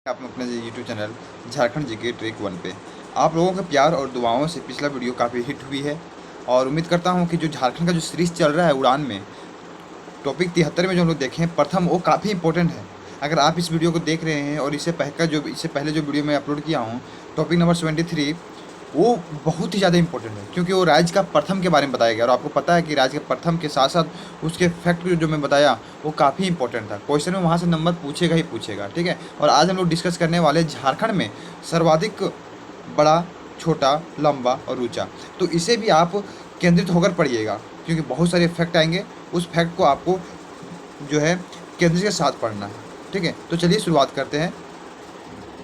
आप अपने YouTube channel Jharkhand GK trick 1 पे आप लोगों के प्यार और दुआओं से पिछला वीडियो काफ़ी हिट हुई है। और उम्मीद करता हूं कि जो झारखंड का जो सीरीज़ चल रहा है उड़ान में, टॉपिक 73 में जो हम लोग देखें प्रथम, वो काफ़ी इंपॉर्टेंट है। अगर आप इस वीडियो को देख रहे हैं और इससे पहले जो वीडियो मैं अपलोड किया हूँ, टॉपिक नंबर 73, वो बहुत ही ज़्यादा इंपॉर्टेंट है क्योंकि वो राज्य का प्रथम के बारे में बताया गया। और आपको पता है कि राज्य के प्रथम के साथ साथ उसके फैक्ट जो मैं बताया वो काफ़ी इंपॉर्टेंट था। क्वेश्चन में वहाँ से नंबर पूछेगा ही पूछेगा, ठीक है। और आज हम लोग डिस्कस करने वाले झारखंड में सर्वाधिक बड़ा, छोटा, लंबा और ऊंचा। तो इसे भी आप केंद्रित होकर पढ़िएगा क्योंकि बहुत सारे फैक्ट आएंगे। उस फैक्ट को आपको जो है केंद्र के साथ पढ़ना है, ठीक है। तो चलिए शुरुआत करते हैं।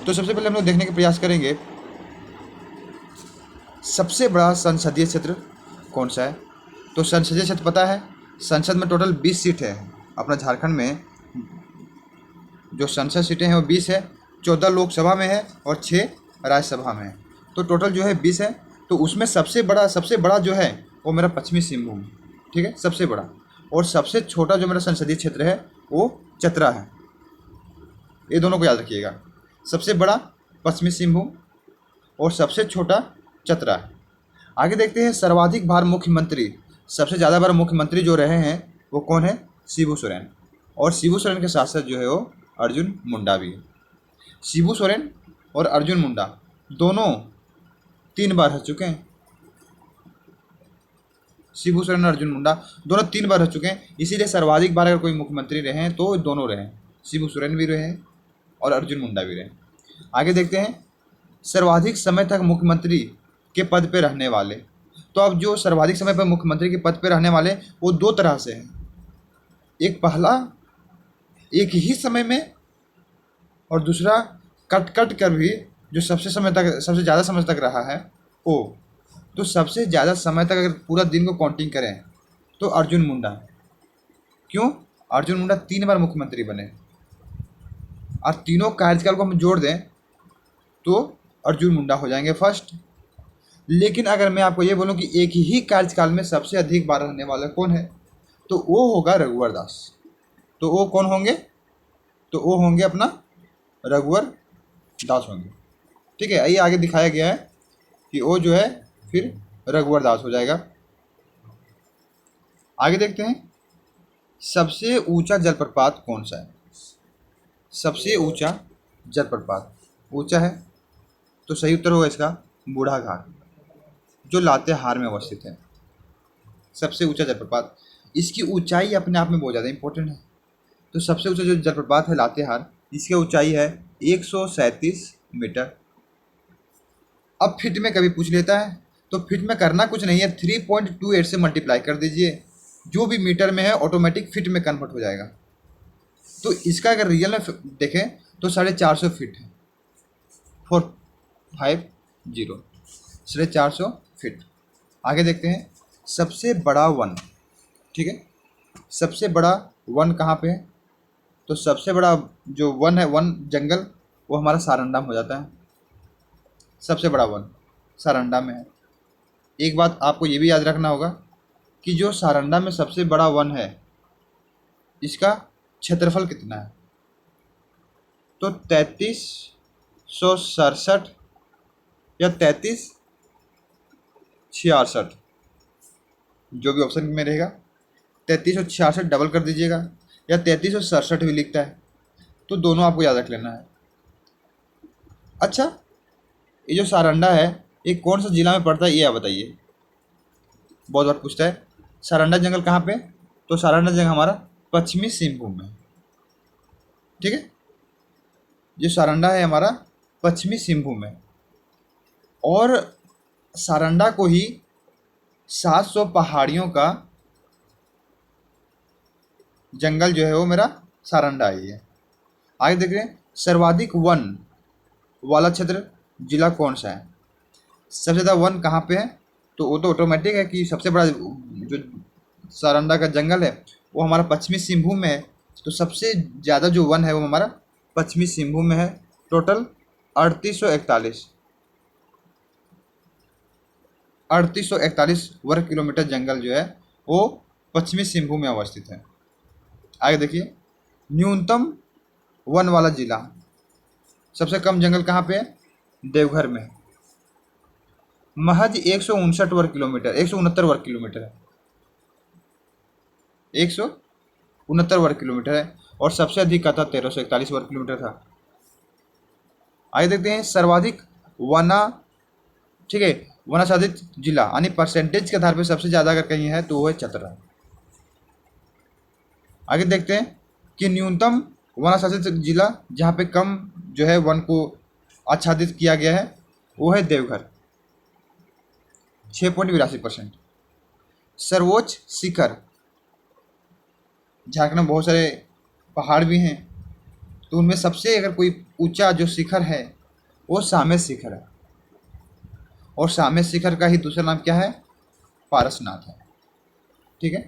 तो सबसे पहले हम लोग देखने का प्रयास करेंगे सबसे बड़ा संसदीय क्षेत्र कौन सा है। तो संसदीय क्षेत्र पता है, संसद में टोटल 20 सीट है। अपना झारखंड में जो संसद सीटें हैं वो 20 है। 14 लोकसभा में है और 6 राज्यसभा में है। तो टोटल जो है 20 है। तो उसमें सबसे बड़ा जो है वो मेरा पश्चिमी सिंहभूम, ठीक है, सबसे बड़ा। और सबसे छोटा जो मेरा संसदीय क्षेत्र है वो चतरा है। ये दोनों को याद रखिएगा, सबसे बड़ा पश्चिमी सिंहभूम और सबसे छोटा चतरा है। आगे देखते हैं सर्वाधिक बार मुख्यमंत्री। सबसे ज़्यादा बार मुख्यमंत्री जो रहे हैं वो कौन है? शिबू सोरेन। और शिबू सोरेन के साथ साथ जो है वो अर्जुन मुंडा भी है। शिबू सोरेन और अर्जुन मुंडा दोनों 3 बार रह चुके हैं। शिबू सोरेन और अर्जुन मुंडा दोनों 3 बार रह चुके हैं। इसीलिए सर्वाधिक बार अगर कोई मुख्यमंत्री रहे हैं तो दोनों रहे, शिबू सोरेन भी रहे और अर्जुन मुंडा भी रहे। आगे देखते हैं सर्वाधिक समय तक मुख्यमंत्री के पद पे रहने वाले। तो अब जो सर्वाधिक समय पर मुख्यमंत्री के पद पे रहने वाले वो 2 तरह से हैं। एक पहला एक ही समय में, और दूसरा कट कट कर भी जो सबसे ज़्यादा समय तक रहा है वो। तो सबसे ज़्यादा समय तक अगर पूरा दिन को काउंटिंग करें तो अर्जुन मुंडा। क्यों? अर्जुन मुंडा 3 बार मुख्यमंत्री बने और तीनों कार्यकाल को हम जोड़ दें तो अर्जुन मुंडा हो जाएंगे फर्स्ट। लेकिन अगर मैं आपको ये बोलूं कि एक ही कार्यकाल में सबसे अधिक बार रहने वाला कौन है तो वो होगा रघुवर दास। तो वो कौन होंगे? तो वो होंगे अपना रघुवर दास होंगे, ठीक है। आइए आगे दिखाया गया है कि वो जो है फिर रघुवर दास हो जाएगा। आगे देखते हैं सबसे ऊंचा जलप्रपात कौन सा है। सबसे ऊंचा जलप्रपात ऊंचा है तो सही उत्तर होगा इसका बूढ़ा घाट, जो लातेहार में अवस्थित है। सबसे ऊंचा जलप्रपात, इसकी ऊंचाई अपने आप में बहुत ज़्यादा इंपॉर्टेंट है। तो सबसे ऊंचा जो जलप्रपात है लातेहार, इसकी ऊंचाई है 137 मीटर। अब फिट में कभी पूछ लेता है तो फिट में करना कुछ नहीं है, 3.28 से मल्टीप्लाई कर दीजिए, जो भी मीटर में है ऑटोमेटिक फिट में कन्वर्ट हो जाएगा। तो इसका अगर रियल में देखें तो 450 फीट है, 450, 450 फीट। आगे देखते हैं सबसे बड़ा वन, ठीक है। सबसे बड़ा वन कहाँ पे है? तो सबसे बड़ा जो वन है, वन जंगल, वो हमारा सारंडा में हो जाता है। सबसे बड़ा वन सारंडा में है। एक बात आपको ये भी याद रखना होगा कि जो सारंडा में सबसे बड़ा वन है इसका क्षेत्रफल कितना है? तो 3367 या 3366, जो भी ऑप्शन में रहेगा। 3366 डबल कर दीजिएगा या 3367 भी लिखता है, तो दोनों आपको याद रख लेना है। अच्छा, ये जो सारंडा है ये कौन सा जिला में पड़ता है ये आप बताइए। बहुत बार पूछता है सारंडा जंगल कहाँ पे? तो सारंडा जंगल हमारा पश्चिमी सिंहभूम में, ठीक है। जो सारंडा है हमारा पश्चिमी सिंहभूम में। और सारंडा को ही 700 पहाड़ियों का जंगल जो है वो मेरा सारंडा ही है। आगे देख रहे हैं सर्वाधिक वन वाला क्षेत्र जिला कौन सा है। सबसे ज़्यादा वन कहाँ पे है? तो वो तो ऑटोमेटिक है कि सबसे बड़ा जो सारंडा का जंगल है वो हमारा पश्चिमी सिंहभूम में है। तो सबसे ज़्यादा जो वन है वो हमारा पश्चिमी सिंहभूम में है। टोटल 3841 वर्ग किलोमीटर जंगल जो है वो पश्चिमी सिंहभूम में अवस्थित है। आगे देखिए न्यूनतम वन वाला जिला, सबसे कम जंगल कहाँ पे है? देवघर में। महज 159 वर्ग किलोमीटर, 169 वर्ग किलोमीटर है, 169 वर्ग किलोमीटर है। और सबसे अधिक का था 1341 वर्ग किलोमीटर था। आगे देखते हैं सर्वाधिक वना, ठीक है, वनाच्छादित जिला, यानी परसेंटेज के आधार पर सबसे ज़्यादा अगर कहीं है तो वो है चतरा। आगे देखते हैं कि न्यूनतम वनाच्छादित जिला जहाँ पे कम जो है वन को आच्छादित किया गया है वो है देवघर, 6.82%। सर्वोच्च शिखर, झारखंड में बहुत सारे पहाड़ भी हैं, तो उनमें सबसे अगर कोई ऊंचा जो शिखर है वो सामेत शिखर है। और सामेत शिखर का ही दूसरा नाम क्या है? पारसनाथ है। ठीक है,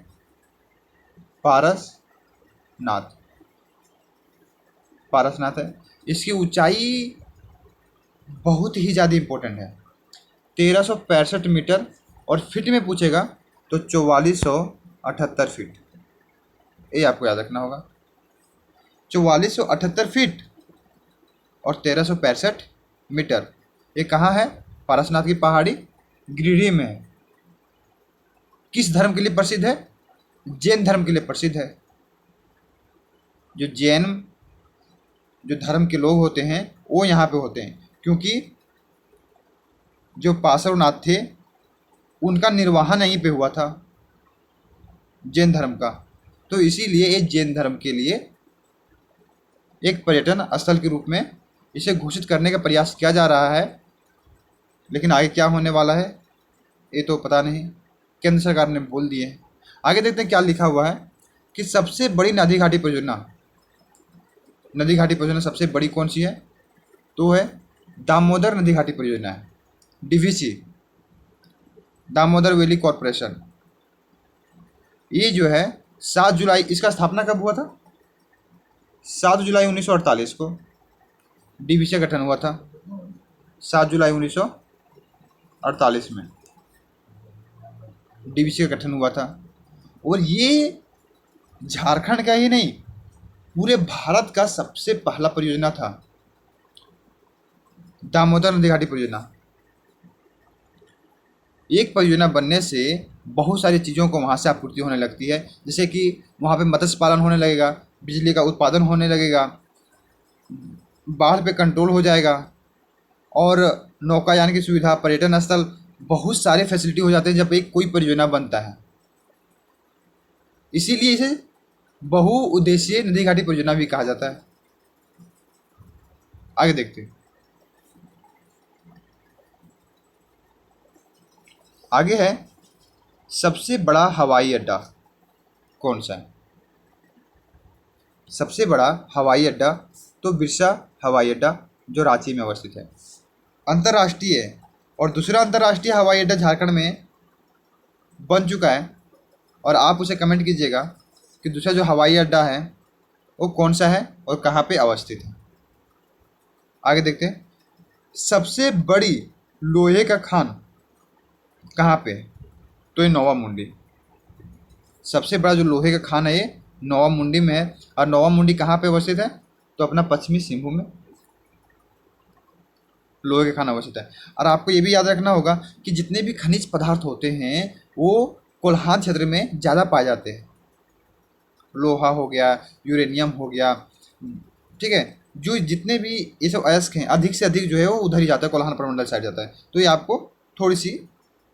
पारसनाथ, पारसनाथ है। इसकी ऊंचाई बहुत ही ज़्यादा इम्पोर्टेंट है, 1365 मीटर, और फिट में पूछेगा तो 4478 फीट, ये आपको याद रखना होगा। 4478 फीट और 1365 मीटर, ये कहाँ है? पारसनाथ की पहाड़ी गिरिडीह में है। किस धर्म के लिए प्रसिद्ध है? जैन धर्म के लिए प्रसिद्ध है। जो जैन जो धर्म के लोग होते हैं वो यहाँ पे होते हैं, क्योंकि जो पार्श्वनाथ थे उनका निर्वाहन यहीं पे हुआ था जैन धर्म का, तो इसीलिए ये जैन धर्म के लिए एक पर्यटन स्थल के रूप में इसे घोषित करने का प्रयास किया जा रहा है। लेकिन आगे क्या होने वाला है ये तो पता नहीं, केंद्र सरकार ने बोल दिए हैं। आगे देखते हैं क्या लिखा हुआ है कि सबसे बड़ी नदी घाटी परियोजना, नदी घाटी परियोजना सबसे बड़ी कौन सी है? तो है दामोदर नदी घाटी परियोजना है, डीवीसी, दामोदर वैली कॉरपोरेशन। ये जो है 7 जुलाई, इसका स्थापना कब हुआ था? 7 जुलाई 1948 को डीवीसी का गठन हुआ था, 7 जुलाई 1948 में डीवीसी का गठन हुआ था। और ये झारखंड का ही नहीं, पूरे भारत का सबसे पहला परियोजना था दामोदर नदी घाटी परियोजना। एक परियोजना बनने से बहुत सारी चीज़ों को वहाँ से आपूर्ति होने लगती है, जैसे कि वहाँ पे मत्स्य पालन होने लगेगा, बिजली का उत्पादन होने लगेगा, बाढ़ पे कंट्रोल हो जाएगा, और नौकायान की सुविधा, पर्यटन स्थल, बहुत सारे फैसिलिटी हो जाते हैं जब एक कोई परियोजना बनता है। इसीलिए इसे बहुउद्देशीय नदी घाटी परियोजना भी कहा जाता है। आगे देखते हैं, आगे है सबसे बड़ा हवाई अड्डा कौन सा है? सबसे बड़ा हवाई अड्डा तो बिरसा हवाई अड्डा जो रांची में अवस्थित है। अंतर्राष्ट्रीय और दूसरा अंतर्राष्ट्रीय हवाई अड्डा झारखंड में बन चुका है, और आप उसे कमेंट कीजिएगा कि दूसरा जो हवाई अड्डा है वो कौन सा है और कहाँ पे अवस्थित है। आगे देखते हैं, सबसे बड़ी लोहे का खान कहाँ पे है? तो ये नौवा मुंडी। सबसे बड़ा जो लोहे का खान है ये नौवा मुंडी में है। और नौवा मुंडी कहाँ पे अवस्थित है? तो अपना पश्चिमी सिंहभूम में लोहे का खान अवस्थित है। और आपको ये भी याद रखना होगा कि जितने भी खनिज पदार्थ होते हैं वो कोल्हान क्षेत्र में ज़्यादा पाए जाते हैं। लोहा हो गया, यूरेनियम हो गया, ठीक है, जो जितने भी ये सब अयस्क हैं अधिक से अधिक जो है वो उधर ही जाता है, कोल्हान प्रमंडल साइड जाता है। तो ये आपको थोड़ी सी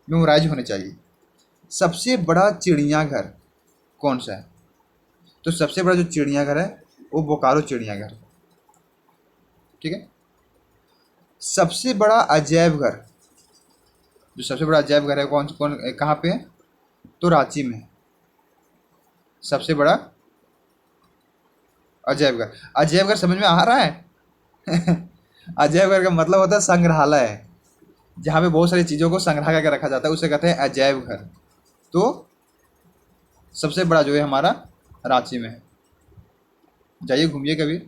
मेमोराइज होने चाहिए। सबसे बड़ा चिड़ियाघर कौन सा है? तो सबसे बड़ा जो चिड़ियाघर है वो बोकारो चिड़ियाघर, ठीक है। सबसे बड़ा अजैब घर, जो सबसे बड़ा अजैब घर है कौन कौन कहाँ पे है? तो रांची में। सबसे बड़ा अजैब घर, अजैब घर समझ में आ रहा है? अजैब घर का मतलब होता है संग्रहालय, जहाँ पे बहुत सारी चीज़ों को संग्रह करके रखा जाता है, उसे कहते हैं अजैब घर। तो सबसे बड़ा जो है हमारा रांची में है, जाइए घूमिए कभी।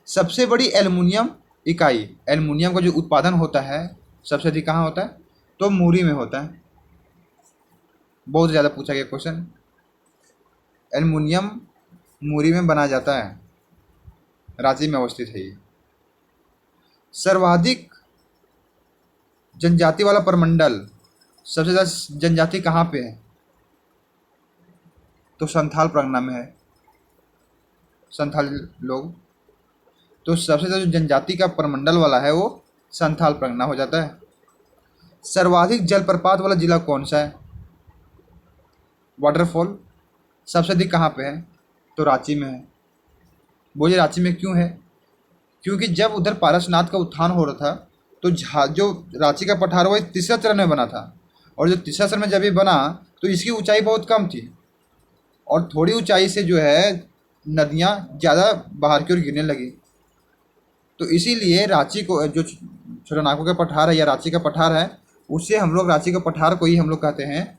सबसे बड़ी एल्युमिनियम इकाई, एल्युमिनियम का जो उत्पादन होता है सबसे अधिक कहाँ होता है? तो मुरी में होता है। बहुत ज़्यादा पूछा गया क्वेश्चन, एल्युमिनियम मुरी में बनाया जाता है, रांची में अवस्थित है ये। सर्वाधिक जनजाति वाला प्रमंडल, सबसे ज़्यादा जनजाति कहाँ पे है? तो संथाल परगना में है, संथाल लोग। तो सबसे ज़्यादा जो जनजाति का प्रमंडल वाला है वो संथाल परगना हो जाता है। सर्वाधिक जलप्रपात वाला जिला कौन सा है? वाटरफॉल सबसे अधिक कहाँ पे है? तो रांची में है। बोलिए रांची में क्यों है? क्योंकि जब उधर पारसनाथ का उत्थान हो रहा था तो जो रांची का पठार वो तीसरा चरण में बना था, और जो तीसरा चरण में जब ये बना तो इसकी ऊंचाई बहुत कम थी, और थोड़ी ऊंचाई से जो है नदियाँ ज़्यादा बाहर की ओर गिरने लगी। तो इसीलिए रांची को, जो छोटानागपुर का पठार है या रांची का पठार है, उससे हम लोग रांची का पठार को ही हम लोग कहते हैं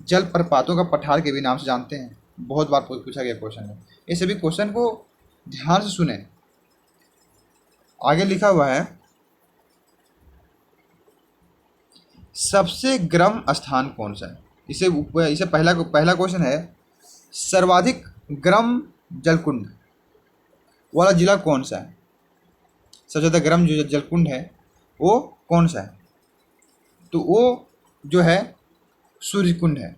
जलप्रपातों का पठार के भी नाम से जानते हैं। बहुत बार पूछा गया क्वेश्चन है, ये सभी क्वेश्चन को ध्यान से सुने। आगे लिखा हुआ है सबसे गर्म स्थान कौन सा है? इसे पहला क्वेश्चन है, सर्वाधिक गर्म जलकुंड वाला जिला कौन सा है? सबसे ज़्यादा गर्म जो जलकुंड है वो कौन सा है? तो वो जो है सूर्य कुंड है।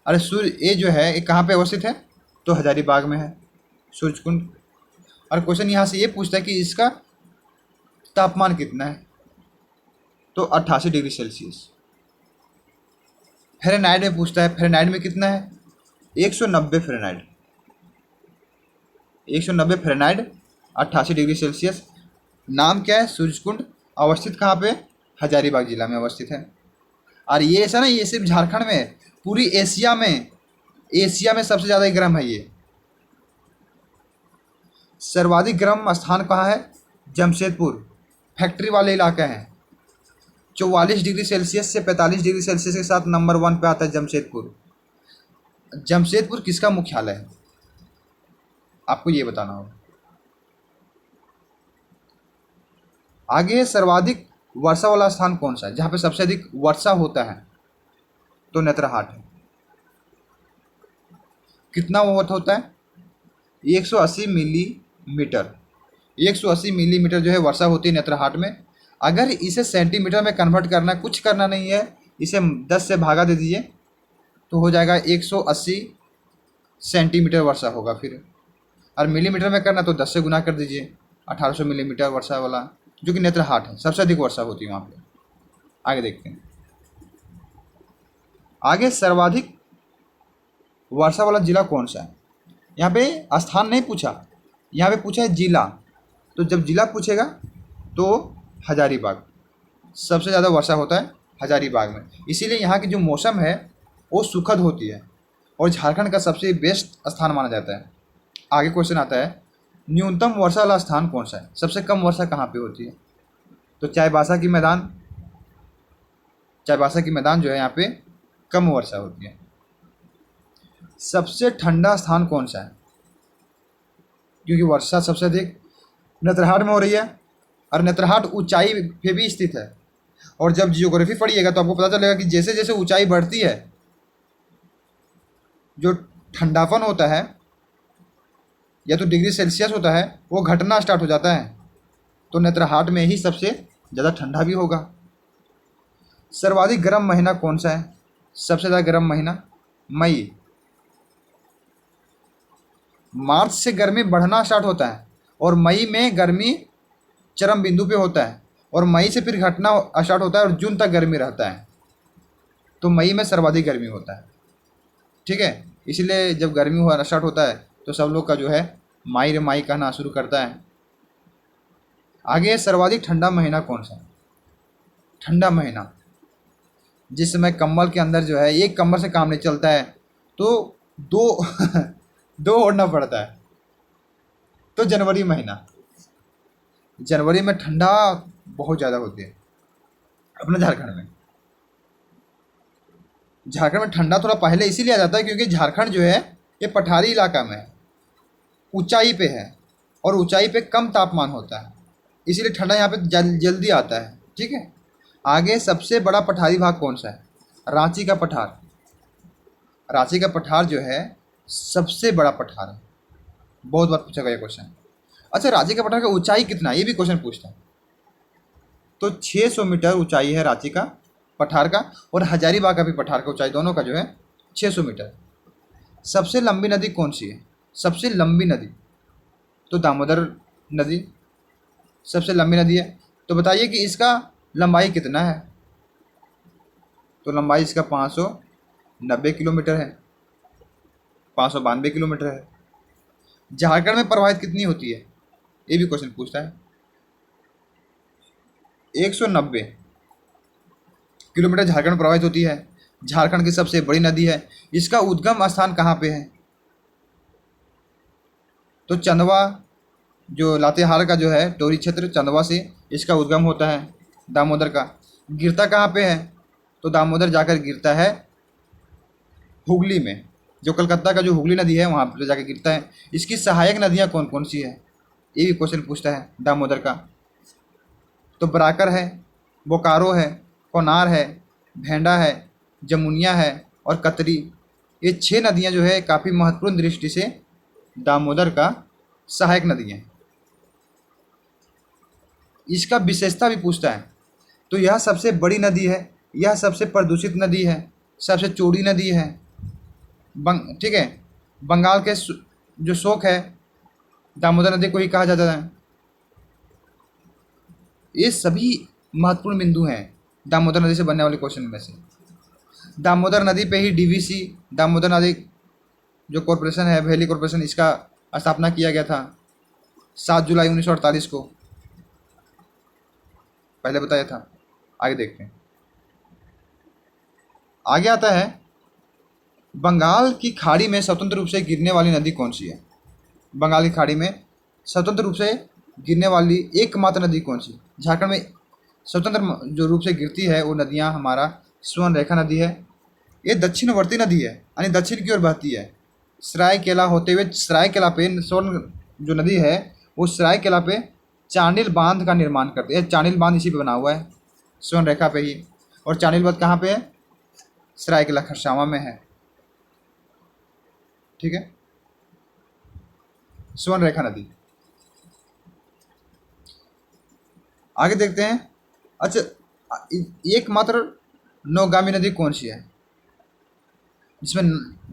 अरे सूर्य, ये जो है ये कहाँ पे अवस्थित है? तो हजारीबाग में है सूर्य कुंड। और क्वेश्चन यहाँ से ये पूछता है कि इसका तापमान कितना है? तो 88 डिग्री सेल्सियस। फ़ारेनहाइट में पूछता है, फ़ारेनहाइट में कितना है? 190 फ़ारेनहाइट, 190 फ़ारेनहाइट, 88 डिग्री सेल्सियस। नाम क्या है? सूर्यकुंड। अवस्थित कहाँ पे? हजारीबाग जिला में अवस्थित है। और ये ऐसा ना, ये सिर्फ झारखंड में है, पूरी एशिया में सबसे ज़्यादा गर्म है ये। सर्वाधिक गर्म स्थान कहाँ है? जमशेदपुर, फैक्ट्री वाले इलाके हैं। 44 डिग्री सेल्सियस से 45 डिग्री सेल्सियस के साथ नंबर 1 पे आता है जमशेदपुर। जमशेदपुर किसका मुख्यालय है? आपको ये बताना होगा। आगे वर्षा वर्षा वाला स्थान कौन सा है, जहाँ पे सबसे अधिक वर्षा होता है? तो नेतरहाट है। कितना वो होता है? 180 मिलीमीटर। 180 मिलीमीटर जो है वर्षा होती है नेतरहाट में। अगर इसे सेंटीमीटर में कन्वर्ट करना, कुछ करना नहीं है, इसे 10 से भागा दे दीजिए तो हो जाएगा 180 सेंटीमीटर वर्षा होगा फिर। और मिलीमीटर में करना तो 10 से गुना कर दीजिए, 1800 मिलीमीटर वर्षा वाला, जो कि नेतरहाट है, सबसे अधिक वर्षा होती है वहाँ पे। आगे देखते हैं। आगे सर्वाधिक वर्षा वाला जिला कौन सा है? यहाँ पे स्थान नहीं पूछा, यहाँ पे पूछा है जिला। तो जब जिला पूछेगा तो हजारीबाग, सबसे ज़्यादा वर्षा होता है हजारीबाग में। इसीलिए यहाँ की जो मौसम है वो सुखद होती है और झारखंड का सबसे बेस्ट स्थान माना जाता है। आगे क्वेश्चन आता है, न्यूनतम वर्षा वाला स्थान कौन सा है? सबसे कम वर्षा कहाँ पे होती है? तो चाईबासा की मैदान जो है यहाँ पे कम वर्षा होती है। सबसे ठंडा स्थान कौन सा है? क्योंकि वर्षा सबसे अधिक नेतरहाट में हो रही है, और नेतरहाट ऊंचाई पे भी स्थित है। और जब जियोग्राफी पढ़िएगा तो आपको पता चलेगा कि जैसे जैसे ऊंचाई बढ़ती है, जो ठंडापन होता है या तो डिग्री सेल्सियस होता है, वो घटना स्टार्ट हो जाता है। तो नेतरहाट में ही सबसे ज़्यादा ठंडा भी होगा। सर्वाधिक गर्म महीना कौन सा है? सबसे ज़्यादा गर्म महीना मई। मार्च से गर्मी बढ़ना स्टार्ट होता है और मई में गर्मी चरम बिंदु पे होता है, और मई से फिर घटना स्टार्ट होता है और जून तक गर्मी रहता है। तो मई में सर्वाधिक गर्मी होता है, ठीक है। इसलिए जब गर्मी होना स्टार्ट होता है तो सब लोग का जो है माई रे माई कहना शुरू करता है। आगे सर्वाधिक ठंडा महीना कौन सा है? ठंडा महीना जिस समय कम्बल के अंदर जो है एक कम्बल से काम नहीं चलता है, तो दो दो ओढ़ना पड़ता है। तो जनवरी महीना, जनवरी में ठंडा बहुत ज़्यादा होती है अपने झारखंड में। झारखंड में ठंडा थोड़ा पहले इसीलिए आ जाता है क्योंकि झारखंड जो है ये पठारी इलाका में है, ऊंचाई पे है, और ऊंचाई पे कम तापमान होता है, इसीलिए ठंडा यहाँ पे जल्दी आता है, ठीक है। आगे सबसे बड़ा पठारी भाग कौन सा है? रांची का पठार। रांची का पठार जो है सबसे बड़ा पठार है। बहुत बार पूछा गया क्वेश्चन। अच्छा, रांची का पठार का ऊंचाई कितना है, ये भी क्वेश्चन पूछता है। तो 600 मीटर ऊंचाई है रांची का पठार का, और हजारीबाग का भी पठार का ऊंचाई दोनों का जो है 600 मीटर। सबसे लंबी नदी कौन सी है? सबसे लंबी नदी तो दामोदर नदी सबसे लंबी नदी है। तो बताइए कि इसका लंबाई कितना है? तो लंबाई इसका 590 किलोमीटर है, 592 किलोमीटर है। झारखंड में प्रवाहित कितनी होती है, ये भी क्वेश्चन पूछता है। 190 किलोमीटर झारखंड में प्रवाहित होती है। झारखंड की सबसे बड़ी नदी है। इसका उद्गम स्थान कहाँ पे है? तो चंदवा, जो लातेहार का जो है टोरी क्षेत्र, चंदवा से इसका उद्गम होता है दामोदर का। गिरता कहाँ पे है? तो दामोदर जाकर गिरता है हुगली में, जो कलकत्ता का जो हुगली नदी है वहाँ पर जाकर गिरता है। इसकी सहायक नदियाँ कौन कौन सी है, ये भी क्वेश्चन पूछता है दामोदर का। तो बराकर है, बोकारो है, कोनार है, भेंडा है, जमुनिया है और कतरी। ये 6 नदियाँ जो है काफ़ी महत्वपूर्ण दृष्टि से दामोदर का सहायक नदी हैं। इसका विशेषता भी पूछता है। तो यह सबसे बड़ी नदी है, यह सबसे प्रदूषित नदी है, सबसे चौड़ी नदी है। ठीक है, बंगाल के जो शोक है दामोदर नदी को ही कहा जाता है। ये सभी महत्वपूर्ण बिंदु हैं दामोदर नदी से बनने वाले क्वेश्चन में से। दामोदर नदी पे ही डीवीसी, दामोदर नदी जो कॉरपोरेशन है, वैली कॉरपोरेशन, इसका स्थापना किया गया था 7 जुलाई 1948 को, पहले बताया था। आगे देखते हैं। आगे आता है, बंगाल की खाड़ी में स्वतंत्र रूप से गिरने वाली नदी कौन सी है? बंगाल की खाड़ी में स्वतंत्र रूप से गिरने वाली एकमात्र नदी कौन सी? झारखंड में स्वतंत्र जो रूप से गिरती है वो नदियाँ हमारा स्वर्ण रेखा नदी है। ये दक्षिणवर्ती नदी है, यानी दक्षिण की ओर बहती है। सरायकेला होते हुए सरायकेला पे स्वर्ण जो नदी है वो सरायकेला पे चांडिल बांध का निर्माण करती है। चांडिल बांध इसी पे बना हुआ है, स्वर्ण रेखा पे ही। और चांडिल बांध कहाँ पे है? सरायकेला खरसावां में है। ठीक है, स्वर्ण रेखा नदी। आगे देखते हैं। अच्छा, एकमात्र नौगामी नदी कौन सी है जिसमें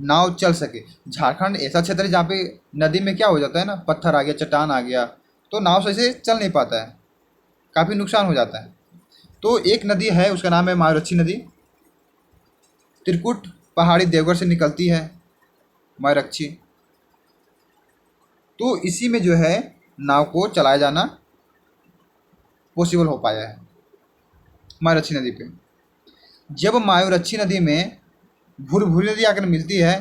नाव चल सके? झारखंड ऐसा क्षेत्र है जहाँ पे नदी में क्या हो जाता है ना, पत्थर आ गया, चट्टान आ गया, तो नाव से ऐसे चल नहीं पाता है, काफ़ी नुकसान हो जाता है। तो एक नदी है, उसका नाम है मायूरक्षी नदी। त्रिकुट पहाड़ी देवगढ़ से निकलती है मायूरक्षी। तो इसी में जो है नाव को चलाया जाना पॉसिबल हो पाया है मायूरक्षी नदी पे। जब मायूरक्षी नदी में भूरभूरी नदी आकर मिलती है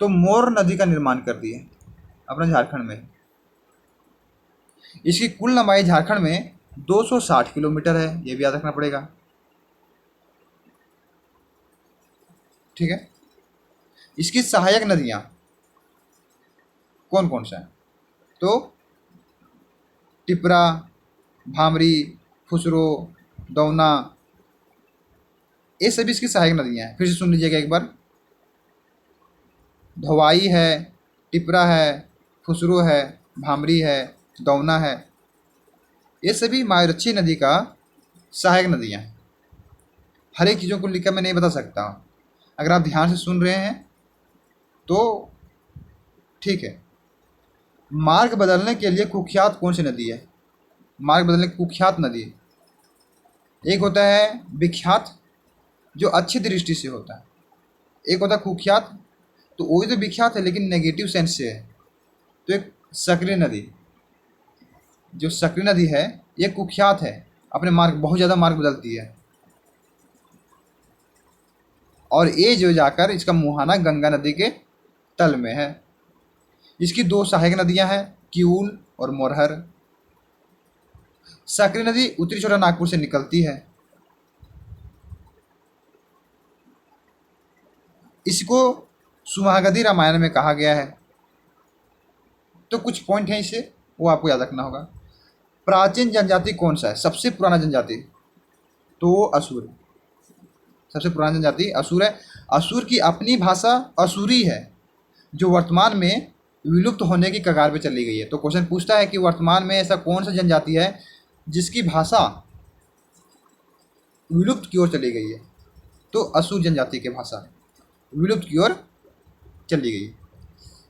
तो मोर नदी का निर्माण करती है अपने झारखंड में। इसकी कुल लंबाई झारखंड में 260 किलोमीटर है, ये भी याद रखना पड़ेगा। ठीक है, इसकी सहायक नदियाँ कौन कौन सा है? तो टिपरा, भामरी, फुसरो, दौना, ये सभी इसकी सहायक नदियाँ हैं। फिर से सुन लीजिएगा एक बार। धोवाई है, टिपरा है, फुसरो है, भामरी है, दौना है, ये सभी मायूरक्षी नदी का सहायक नदियाँ हैं। हर एक चीज़ों को लिखकर मैं नहीं बता सकता, अगर आप ध्यान से सुन रहे हैं तो ठीक है। मार्ग बदलने के लिए कुख्यात कौन सी नदी है? मार्ग बदलने की कुख्यात नदी, एक होता है विख्यात जो अच्छी दृष्टि से होता है, एक होता है कुख्यात, तो वही तो विख्यात है लेकिन नेगेटिव सेंस से है। तो एक सक्रिय नदी, जो सक्रिय नदी है ये कुख्यात है, अपने मार्ग बहुत ज़्यादा मार्ग बदलती है। और ये जो जाकर इसका मुहाना गंगा नदी के तल में है। इसकी 2 सहायक नदियां हैं, किऊल और मोरहर। सक्रिय नदी उत्तरी छोटा नागपुर से निकलती है। इसको सुहागधी रामायण में कहा गया है। तो कुछ पॉइंट हैं इसे, वो आपको याद रखना होगा। प्राचीन जनजाति कौन सा है? सबसे पुराना जनजाति तो असुर। सबसे पुरानी जनजाति असुर है। असुर की अपनी भाषा असुरी है, जो वर्तमान में विलुप्त होने की कगार पे चली गई है। तो क्वेश्चन पूछता है कि वर्तमान में ऐसा कौन सा जनजाति है जिसकी भाषा विलुप्त की ओर चली गई है। तो असुर जनजाति की भाषा विलुप्त की ओर चली गई।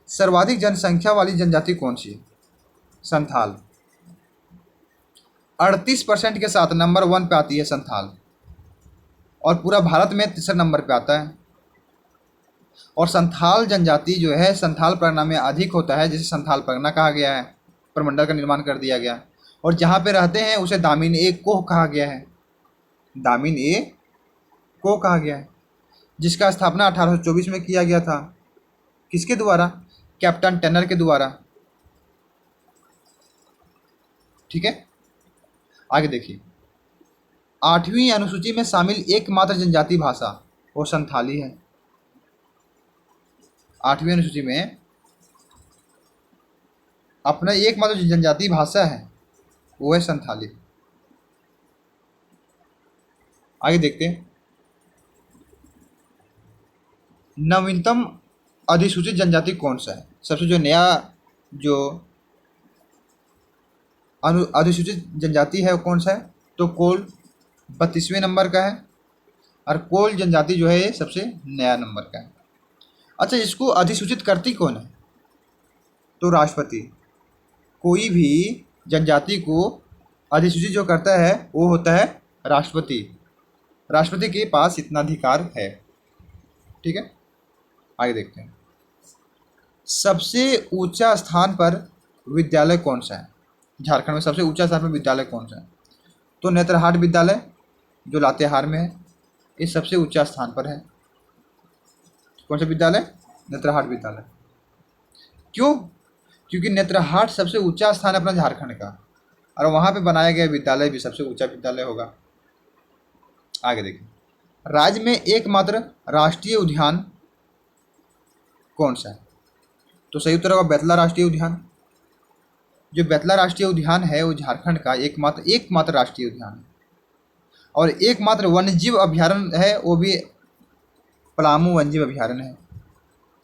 सर्वाधिक जनसंख्या वाली जनजाति कौन सी है? संथाल। 38% के साथ नंबर 1 पे आती है संथाल, और पूरा भारत में तीसरे नंबर पे आता है। और संथाल जनजाति जो है संथाल परगना में अधिक होता है, जिसे संथाल परगना कहा गया है, प्रमंडल का निर्माण कर दिया गया। और जहाँ पे रहते हैं उसे दामिन ए कोह कहा गया है, दामिन ए कोह कहा गया है, जिसका स्थापना 1824 में किया गया था। किसके द्वारा? कैप्टन टनर के द्वारा। ठीक है, आगे देखिए। 8वीं अनुसूची में शामिल एकमात्र जनजाति भाषा वो संथाली है। 8वीं अनुसूची में अपना एकमात्र जो जनजाति भाषा है वो है संथाली। आगे देखते हैं। नवीनतम अधिसूचित जनजाति कौन सा है? सबसे जो नया जो अधिसूचित जनजाति है वो कौन सा है? तो कोल 32वें नंबर का है, और कोल जनजाति जो है ये सबसे नया नंबर का है। अच्छा, इसको अधिसूचित करती कौन है? तो राष्ट्रपति। कोई भी जनजाति को अधिसूचित जो करता है वो होता है राष्ट्रपति। राष्ट्रपति के पास इतना अधिकार है। ठीक है, आगे देखते हैं। सबसे ऊंचा स्थान पर विद्यालय कौन सा है? झारखंड में सबसे ऊंचा स्थान पर विद्यालय कौन सा है? तो नेत्रहाट विद्यालय जो लातेहार में है, ये सबसे ऊंचा स्थान पर है। कौन सा विद्यालय? नेत्रहाट विद्यालय। क्यों? क्योंकि नेत्रहाट सबसे ऊंचा स्थान है अपना झारखंड का, और वहाँ पे बनाया गया विद्यालय भी सबसे ऊंचा विद्यालय होगा। आगे देखिए। राज्य में एकमात्र राष्ट्रीय उद्यान कौन सा है? तो सही उत्तर होगा बेतला राष्ट्रीय उद्यान। जो बेतला राष्ट्रीय उद्यान है वो झारखंड का एकमात्र राष्ट्रीय उद्यान है। और एकमात्र वन्यजीव अभ्यारण्य है वो भी पलामू वन्यजीव अभ्यारण्य है।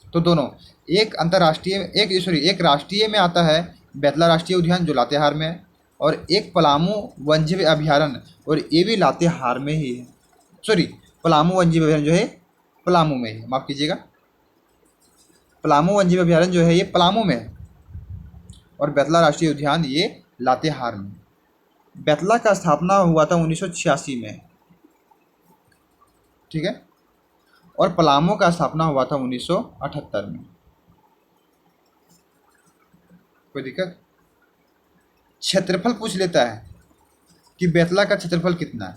तो दोनों, एक राष्ट्रीय में आता है बेतला राष्ट्रीय उद्यान जो लातेहार में है, और एक पलामू वन्यजीव अभ्यारण्य, और ये भी लातेहार में ही है। पलामू वन्यजीव अभ्यारण्य जो है पलामू में है, माफ़ कीजिएगा, पलामू वन्यजीव अभ्यारण्य जो है ये पलामू में है, और बेतला राष्ट्रीय उद्यान ये लातेहार में। बेतला का स्थापना हुआ था 1986 में। ठीक है, और पलामू का स्थापना हुआ था 1978 में। कोई दिक्कत? क्षेत्रफल पूछ लेता है कि बेतला का क्षेत्रफल कितना है,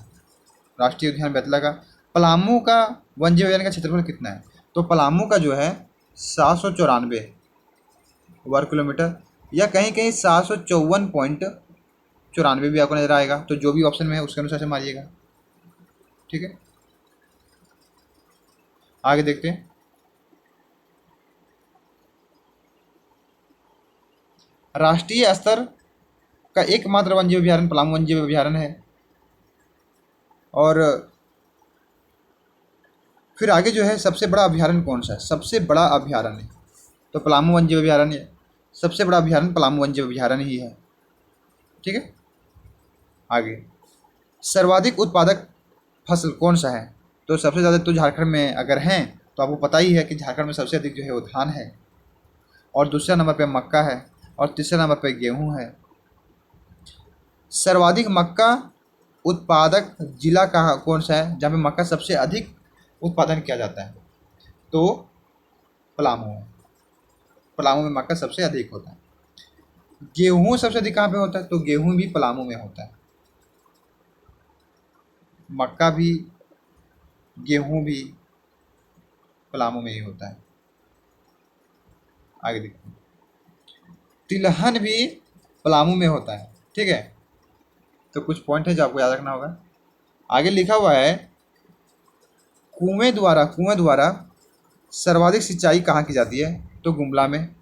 राष्ट्रीय उद्यान बेतला का। पलामू का वन्यजीव अभ्यारण्य का क्षेत्रफल कितना है? तो पलामू का जो है 794 वर्ग किलोमीटर, या कहीं कहीं 754.94 भी आपको नजर आएगा। तो जो भी ऑप्शन में है उसके अनुसार से मारिएगा। ठीक है, आगे देखते हैं। राष्ट्रीय स्तर का एकमात्र वन्यजीव अभ्यारण्य पलामू वन्यजीव अभ्यारण्य है। और फिर आगे जो है सबसे बड़ा अभ्यारण्य कौन सा है? सबसे बड़ा अभ्यारण्य तो पलामू वन्यजीव अभ्यारण्य, सबसे बड़ा अभ्यारण्य पलामू वन्यजीव अभ्यारण्य ही है। ठीक है, आगे। सर्वाधिक उत्पादक फसल कौन सा है? तो सबसे ज़्यादा तो झारखंड में अगर हैं तो आपको पता ही है कि झारखंड में सबसे अधिक जो है वो धान है, और दूसरे नंबर पे मक्का है, और तीसरे नंबर पे गेहूं है। सर्वाधिक मक्का उत्पादक जिला कौन सा है जहाँ पे मक्का सबसे अधिक उत्पादन किया जाता है? तो पलामू है। पलामू में मक्का सबसे अधिक होता है। गेहूं सबसे अधिक कहाँ पे होता है? तो गेहूं भी पलामू में होता है। मक्का भी गेहूं भी पलामू में ही होता है। आगे देखते हैं। तिलहन भी पलामू में होता है। ठीक है, तो कुछ पॉइंट है जो आपको याद रखना होगा। आगे लिखा हुआ है कुएं द्वारा सर्वाधिक सिंचाई कहाँ की जाती है? तो गुमला में।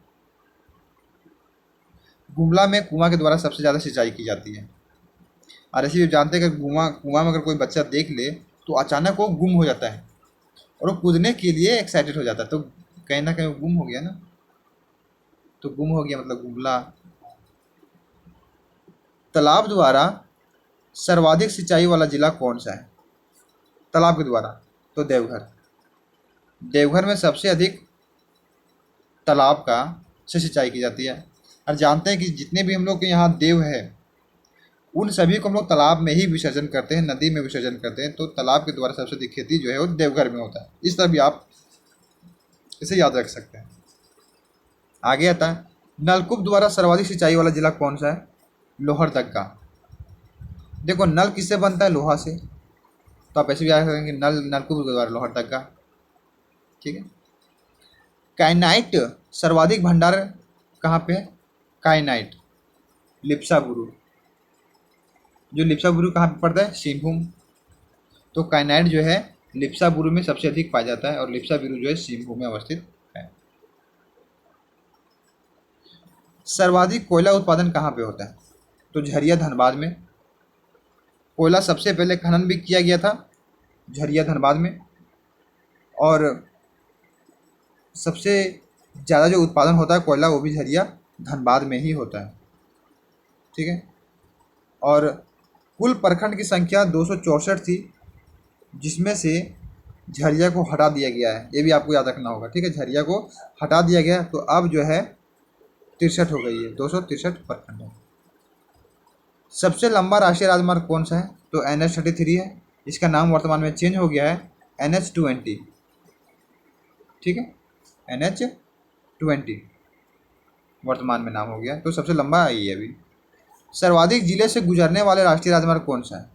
गुमला में कुआं के द्वारा सबसे ज़्यादा सिंचाई की जाती है। और ऐसे भी जानते हैं कि कुआं में अगर कोई बच्चा देख ले तो अचानक वो गुम हो जाता है, और वो कूदने के लिए एक्साइटेड हो जाता है, तो कहीं ना कहीं वो गुम हो गया ना। तो गुम हो गया मतलब गुमला। तालाब द्वारा सर्वाधिक सिंचाई वाला जिला कौन सा है? तालाब के द्वारा, तो देवघर। देवघर में सबसे अधिक तालाब का से सिंचाई की जाती है। और जानते हैं कि जितने भी हम लोग के यहाँ देव है उन सभी को हम लोग तालाब में ही विसर्जन करते हैं, नदी में विसर्जन करते हैं। तो तालाब के द्वारा सबसे अधिक खेती जो है वो देवघर में होता है। इस तरह भी आप इसे याद रख सकते हैं। आगे आता है, नलकूप द्वारा सर्वाधिक सिंचाई वाला जिला कौन सा है? लोहरदगा। देखो नल किससे बनता है? लोहा से, तो आप ऐसे भी याद करेंगे नल नलकूप के द्वारा लोहरदगा। ठीक है। काइनाइट सर्वाधिक भंडार कहाँ पे है? काइनाइट लिप्साबुरु। जो लिप्साबुरु कहाँ पे पड़ता है? सिंहभूम। तो काइनाइट जो है लिप्साबुरु में सबसे अधिक पाया जाता है और लिप्साबुरु जो है सिंहभूम में अवस्थित है। सर्वाधिक कोयला उत्पादन कहाँ पे होता है? तो झरिया धनबाद में। कोयला सबसे पहले खनन भी किया गया था झरिया धनबाद में, और सबसे ज़्यादा जो उत्पादन होता है कोयला वो भी झरिया धनबाद में ही होता है। ठीक है। और कुल प्रखंड की संख्या 264 थी, जिसमें से झरिया को हटा दिया गया है। ये भी आपको याद रखना होगा। ठीक है, झरिया को हटा दिया गया तो अब जो है 63 हो गई है, 263 प्रखंड है। सबसे लंबा राष्ट्रीय राजमार्ग कौन सा है? तो NH-33 है। इसका नाम वर्तमान में चेंज हो गया है NH-20। ठीक है, NH-20 वर्तमान में नाम हो गया, तो सबसे लंबा है ये अभी। सर्वाधिक जिले से गुजरने वाले राष्ट्रीय राजमार्ग कौन सा है?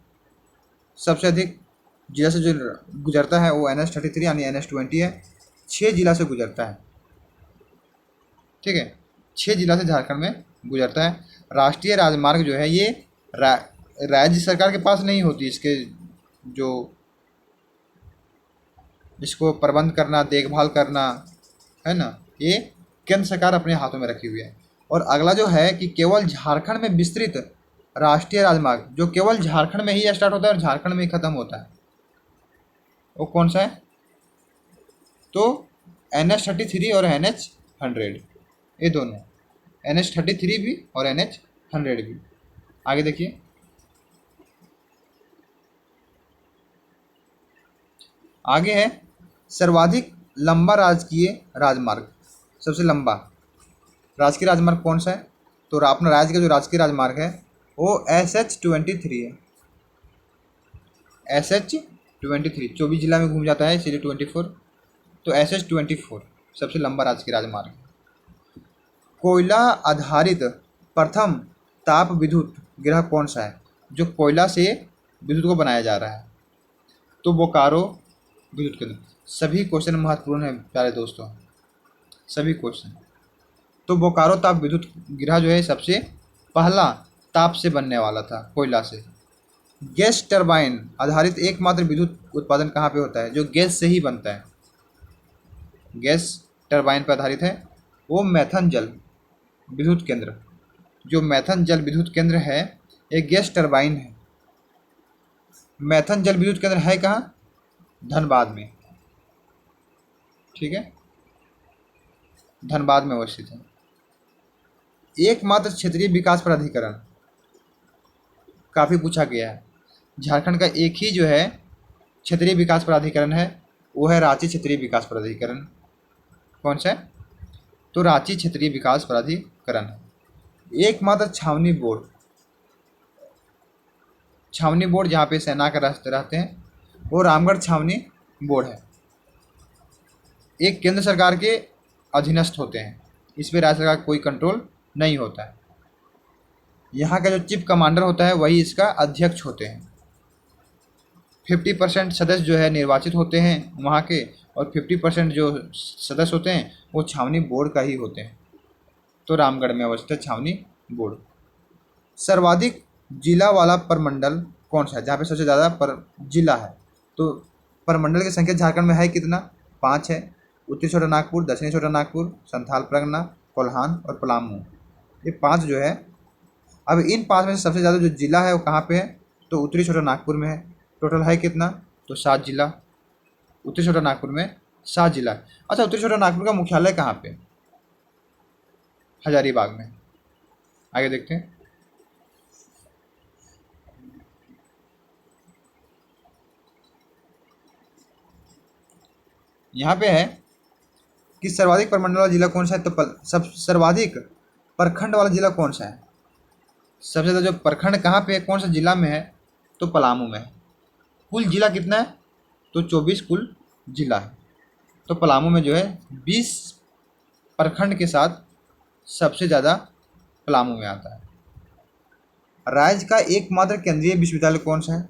सबसे अधिक जिला से जो गुजरता है वो NH-33 यानी NH-20 है। 6 जिला से गुजरता है। ठीक है, 6 जिला से झारखंड में गुजरता है। राष्ट्रीय राजमार्ग जो है ये राज्य सरकार के पास नहीं होती। इसके जो इसको प्रबंध करना, देखभाल करना है ना, ये केंद्र सरकार अपने हाथों में रखी हुई है। और अगला जो है कि केवल झारखंड में विस्तृत राष्ट्रीय राजमार्ग जो केवल झारखंड में ही स्टार्ट होता है और झारखंड में ही खत्म होता है, वो कौन सा है? तो NH-33 और NH-100, ये दोनों, NH-33 भी और NH-100 भी। आगे देखिए, आगे है सर्वाधिक लंबा राजकीय राजमार्ग। सबसे लंबा राजकीय राजमार्ग कौन सा है? तो अपना राज्य का जो राजकीय राजमार्ग है वो SH-23 है। SH-23 24 जिला में घूम जाता है, इसलिए 24। तो SH-24 सबसे लंबा राजकीय राजमार्ग। कोयला आधारित प्रथम ताप विद्युत गृह कौन सा है जो कोयला से विद्युत को बनाया जा रहा है? तो बोकारो विद्युत केंद्र। सभी क्वेश्चन महत्वपूर्ण है प्यारे दोस्तों, सभी क्वेश्चन। तो बोकारो ताप विद्युत गृह जो है सबसे पहला ताप से बनने वाला था, कोयला से। गैस टरबाइन आधारित एकमात्र विद्युत उत्पादन कहाँ पे होता है जो गैस से ही बनता है? गैस टरबाइन पर आधारित है वो मैथन जल विद्युत केंद्र। जो मैथन जल विद्युत केंद्र है एक गैस टरबाइन है। मैथन जल विद्युत केंद्र है कहाँ? धनबाद में। ठीक है, धनबाद में अवस्थित है। एकमात्र क्षेत्रीय विकास प्राधिकरण काफ़ी पूछा गया है। झारखंड का एक ही जो है क्षेत्रीय विकास प्राधिकरण है, वो है रांची क्षेत्रीय विकास प्राधिकरण। कौन सा है? तो रांची क्षेत्रीय विकास प्राधिकरण है। एकमात्र छावनी बोर्ड जहाँ पे सेना के रहते हैं वो रामगढ़ छावनी बोर्ड है। एक केंद्र सरकार के अधीनस्थ होते हैं, इस पर राज्य सरकार का कोई कंट्रोल नहीं होता है। यहाँ का जो चीफ कमांडर होता है वही इसका अध्यक्ष होते हैं। 50% सदस्य जो है निर्वाचित होते हैं वहाँ के, और 50% जो सदस्य होते हैं वो छावनी बोर्ड का ही होते हैं। तो रामगढ़ में अवस्थित है छावनी बोर्ड। सर्वाधिक जिला वाला प्रमंडल कौन सा है जहाँ पे सबसे ज़्यादा जिला है? तो प्रमंडल की संख्या झारखंड में है कितना? 5 है। उत्तरी छोटानागपुर, दक्षिणी छोटानागपुर, संथाल परगना, कोल्हान और पलामू, ये 5 जो है। अब इन 5 में से सबसे ज़्यादा जो जिला है वो कहाँ पे है? तो उत्तरी छोटानागपुर में है। टोटल है कितना? तो 7 जिला। उत्तरी छोटानागपुर में 7 जिला। अच्छा, उत्तरी छोटानागपुर का मुख्यालय कहाँ पे? हजारीबाग में। आगे देखते हैं। यहाँ पे है कि सर्वाधिक प्रमंडल वाला जिला कौन सा है, तो सब सर्वाधिक प्रखंड वाला जिला कौन सा है। सबसे ज़्यादा जो प्रखंड कहाँ पे है, कौन सा जिला में है, तो पलामू में है। कुल जिला कितना है, तो 24 कुल जिला है। तो पलामू में जो है 20 प्रखंड के साथ सबसे ज़्यादा पलामू में आता है। राज्य का एकमात्र केंद्रीय विश्वविद्यालय कौन सा है,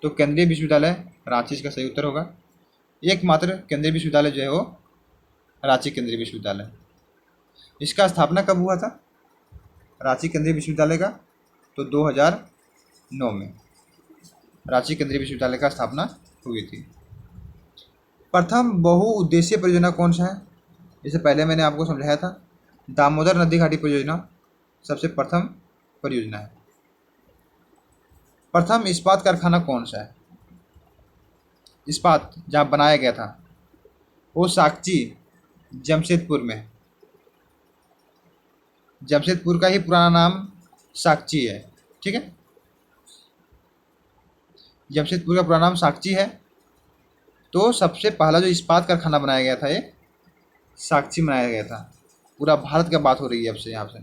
तो केंद्रीय विश्वविद्यालय रांची इसका सही उत्तर होगा। एकमात्र केंद्रीय विश्वविद्यालय जो है वो रांची केंद्रीय विश्वविद्यालय। इसका स्थापना कब हुआ था, रांची केंद्रीय विश्वविद्यालय का, तो 2009 में रांची केंद्रीय विश्वविद्यालय का स्थापना हुई थी। प्रथम बहुउद्देशीय परियोजना कौन सा है, इससे पहले मैंने आपको समझाया था, दामोदर नदी घाटी परियोजना सबसे प्रथम परियोजना है। प्रथम इस्पात कारखाना कौन सा है, इस्पात जहाँ बनाया गया था वो साकची जमशेदपुर में। जमशेदपुर का ही पुराना नाम साकची है, ठीक है। जमशेदपुर का पुराना नाम साकची है। तो सबसे पहला जो इस्पात कारखाना बनाया गया था ये साकची बनाया गया था। पूरा भारत का बात हो रही है अब से, यहाँ से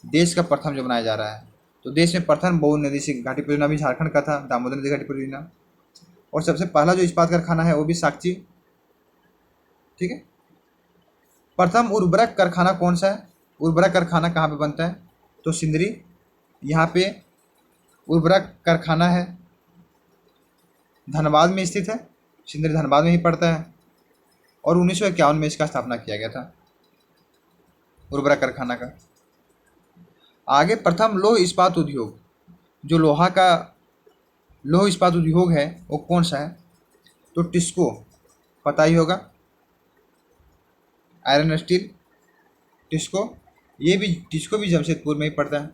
देश का प्रथम जो बनाया जा रहा है। तो देश में प्रथम बहु नदी से घाटी परियोजना भी झारखंड का था, दामोदर नदी घाटी परियोजना। और सबसे पहला जो इस्पात कारखाना है वो भी साकची, ठीक है। प्रथम उर्वरक कारखाना कौन सा है, उर्वरक कारखाना कहाँ पे बनता है, तो सिंदरी, यहाँ पे उर्वरक कारखाना है, धनबाद में स्थित है। सिंदरी धनबाद में ही पड़ता है। और 1951 में इसका स्थापना किया गया था उर्वरक कारखाना का। आगे प्रथम लौह इस्पात उद्योग, जो लौह इस्पात उद्योग है वो कौन सा है, तो टिस्को, पता ही होगा, आयरन स्टील टिस्को। टिस्को भी जमशेदपुर में ही पड़ता है,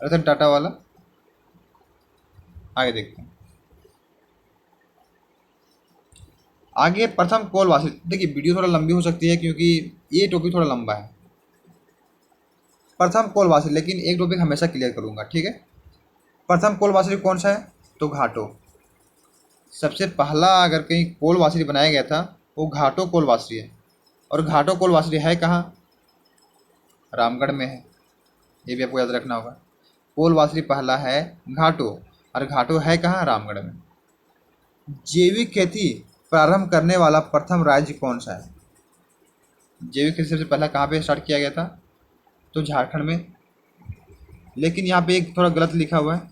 रतन टाटा वाला। आगे देखते हैं। आगे प्रथम कोल वासी, देखिए वीडियो थोड़ा लंबी हो सकती है क्योंकि ये टॉपिक थोड़ा लंबा है। प्रथम कोल वासी, लेकिन एक टॉपिक हमेशा क्लियर करूंगा, ठीक है। प्रथम कोल वासी कौन सा है, तो घाटो। सबसे पहला अगर कहीं कोल वासी बनाया गया था वो घाटो कोल वासी है। और घाटो कोल वासी है कहाँ, रामगढ़ में है, ये भी आपको याद रखना होगा। कोल वासी पहला है घाटो, और घाटो है कहाँ, रामगढ़ में। जैविक खेती प्रारंभ करने वाला प्रथम राज्य कौन सा है, जैविक खेती सबसे पहला कहाँ पे स्टार्ट किया गया था, तो झारखंड में। लेकिन यहाँ पे एक थोड़ा गलत लिखा हुआ है,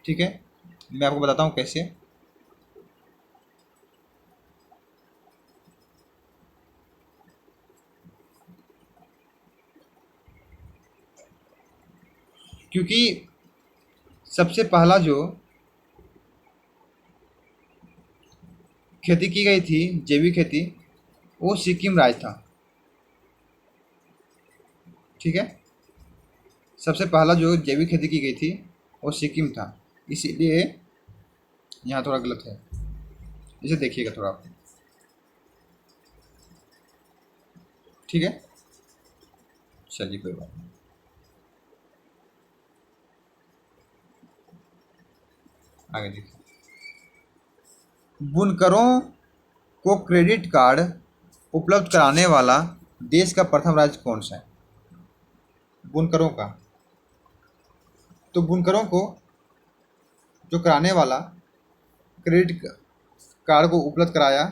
ठीक है, मैं आपको बताता हूँ कैसे। क्योंकि सबसे पहला जो खेती की गई थी जैविक खेती वो सिक्किम राज्य था, ठीक है। सबसे पहला जो जैविक खेती की गई थी वो सिक्किम था, इसीलिए यहाँ थोड़ा गलत है, इसे देखिएगा थोड़ा आप, ठीक है। चलिए कोई बात नहीं। आगे देखिए। बुनकरों को क्रेडिट कार्ड उपलब्ध कराने वाला देश का प्रथम राज्य कौन सा है, बुनकरों का। तो बुनकरों को जो कराने वाला क्रेडिट कार्ड को उपलब्ध कराया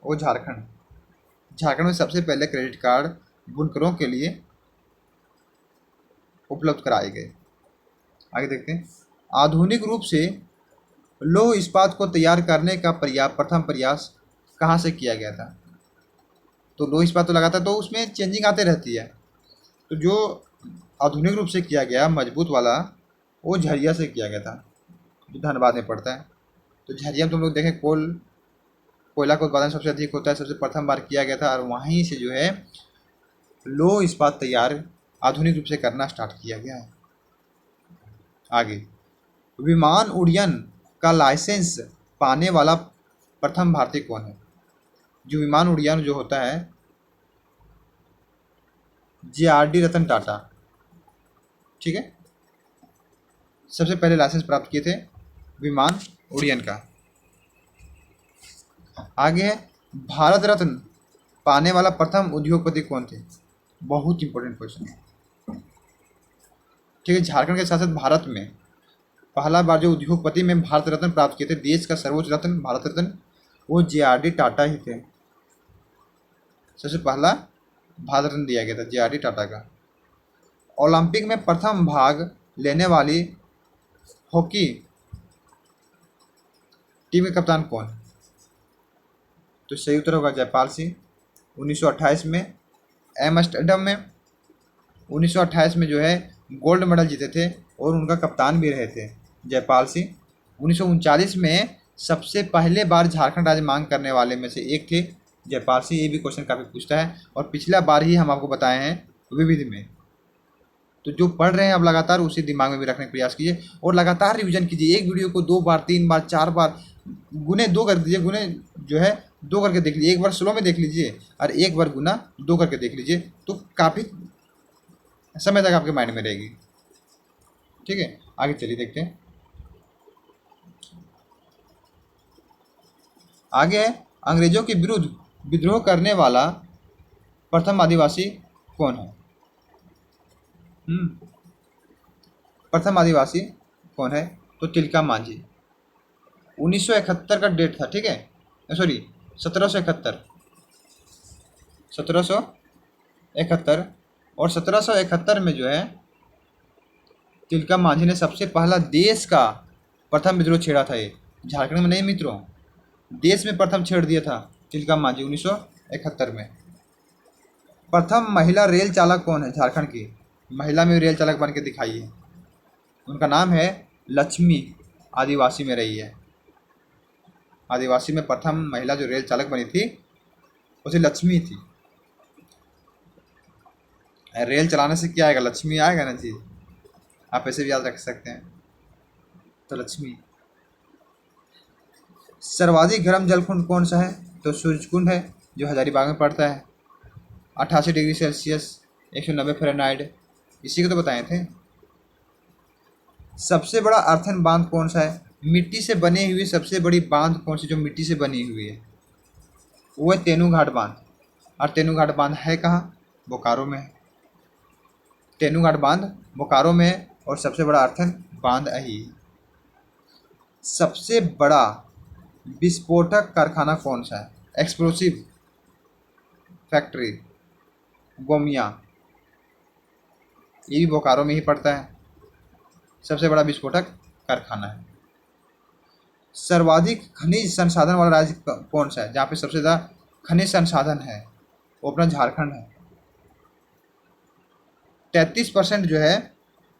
वो झारखंड। झारखंड में सबसे पहले क्रेडिट कार्ड बुनकरों के लिए उपलब्ध कराए गए। आगे देखते हैं। आधुनिक रूप से लौह इस्पात को तैयार करने का प्रथम प्रयास कहाँ से किया गया था, तो लौह इस्पात तो लगाता तो उसमें चेंजिंग आते रहती है। तो जो आधुनिक रूप से किया गया मजबूत वाला वो झरिया से किया गया था, जो धनबाद में पड़ता है। तो झरिया में तुम लोग देखें कोयला का उत्पादन सबसे अधिक होता है, सबसे प्रथम बार किया गया था। और वहीं से जो है लौह इस्पात तैयार आधुनिक रूप से करना स्टार्ट किया गया है। आगे, विमान उड्डयन का लाइसेंस पाने वाला प्रथम भारतीय कौन है, जो विमान उड्डयन जो होता है JRD रतन टाटा, ठीक है, सबसे पहले लाइसेंस प्राप्त किए थे विमान उड्डयन का। आगे है भारत रत्न पाने वाला प्रथम उद्योगपति कौन थे? बहुत इंपॉर्टेंट क्वेश्चन है, ठीक है। झारखंड के साथ साथ भारत में पहला बार जो उद्योगपति में भारत रत्न प्राप्त किए थे, देश का सर्वोच्च रत्न भारत रत्न, वो JRD टाटा ही थे। सबसे पहला भारत रत्न दिया गया था JRD टाटा का। ओलंपिक में प्रथम भाग लेने वाली हॉकी टीम के कप्तान कौन? तो सही उत्तर होगा जयपाल सिंह। 1928 में एम्स्टर्डम में 1928 में जो है गोल्ड मेडल जीते थे और उनका कप्तान भी रहे थे जयपाल सिंह। 1939 में सबसे पहले बार झारखंड राज्य मांग करने वाले में से एक थे जयपाल सिंह। ये भी क्वेश्चन काफ़ी पूछता है और पिछला बार ही हम आपको बताए हैं विविध में। तो जो पढ़ रहे हैं आप लगातार उसी दिमाग में भी रखने का प्रयास कीजिए और लगातार रिवीजन कीजिए। एक वीडियो को 2 बार 3 बार 4 बार गुने 2 कर दीजिए, गुने जो है 2 करके देख लीजिए। एक बार स्लो में देख लीजिए और एक बार गुना 2 करके देख लीजिए, तो काफ़ी समय तक आपके माइंड में रहेगी, ठीक है। आगे चलिए देखते हैं। आगे है अंग्रेजों के विरुद्ध विद्रोह करने वाला प्रथम आदिवासी कौन है? प्रथम आदिवासी कौन है? तो तिलका मांझी। 1971 का डेट था, ठीक है, सॉरी 1771 1771। और 1771 में जो है तिलका मांझी ने सबसे पहला देश का प्रथम विद्रोह छेड़ा था। ये झारखंड में नहीं मित्रों, देश में प्रथम छेड़ दिया था तिलका मांझी 1971 में। प्रथम महिला रेल चालक कौन है झारखंड की? महिला में रेल चालक बन के दिखाई है, उनका नाम है लक्ष्मी, आदिवासी में रही है। आदिवासी में प्रथम महिला जो रेल चालक बनी थी उसे लक्ष्मी थी। रेल चलाने से क्या आएगा? लक्ष्मी आएगा ना जी, आप ऐसे भी याद रख सकते हैं। तो लक्ष्मी। सर्वाधिक गर्म जलकुंड कौन सा है? तो सूरजकुंड है, जो हजारीबाग में पड़ता है। 88 डिग्री सेल्सियस 190 फ़ारेनहाइट, इसी को तो बताए थे। सबसे बड़ा अर्थन बांध कौन सा है? मिट्टी से बनी हुई सबसे बड़ी बांध कौन सी जो मिट्टी से बनी हुई है? वो है तेनूघाट बांध। और तेनूघाट बांध है कहाँ? बोकारो में है। तेनूघाट बांध बोकारो में है और सबसे बड़ा अर्थन बांध यही है। सबसे बड़ा विस्फोटक कारखाना कौन सा है? एक्सप्लोसिव फैक्ट्री गोमिया, ये भी बोकारो में ही पड़ता है, सबसे बड़ा विस्फोटक कारखाना है। सर्वाधिक खनिज संसाधन वाला राज्य कौन सा है? जहाँ पे सबसे ज़्यादा खनिज संसाधन है वो अपना झारखंड है। 33% जो है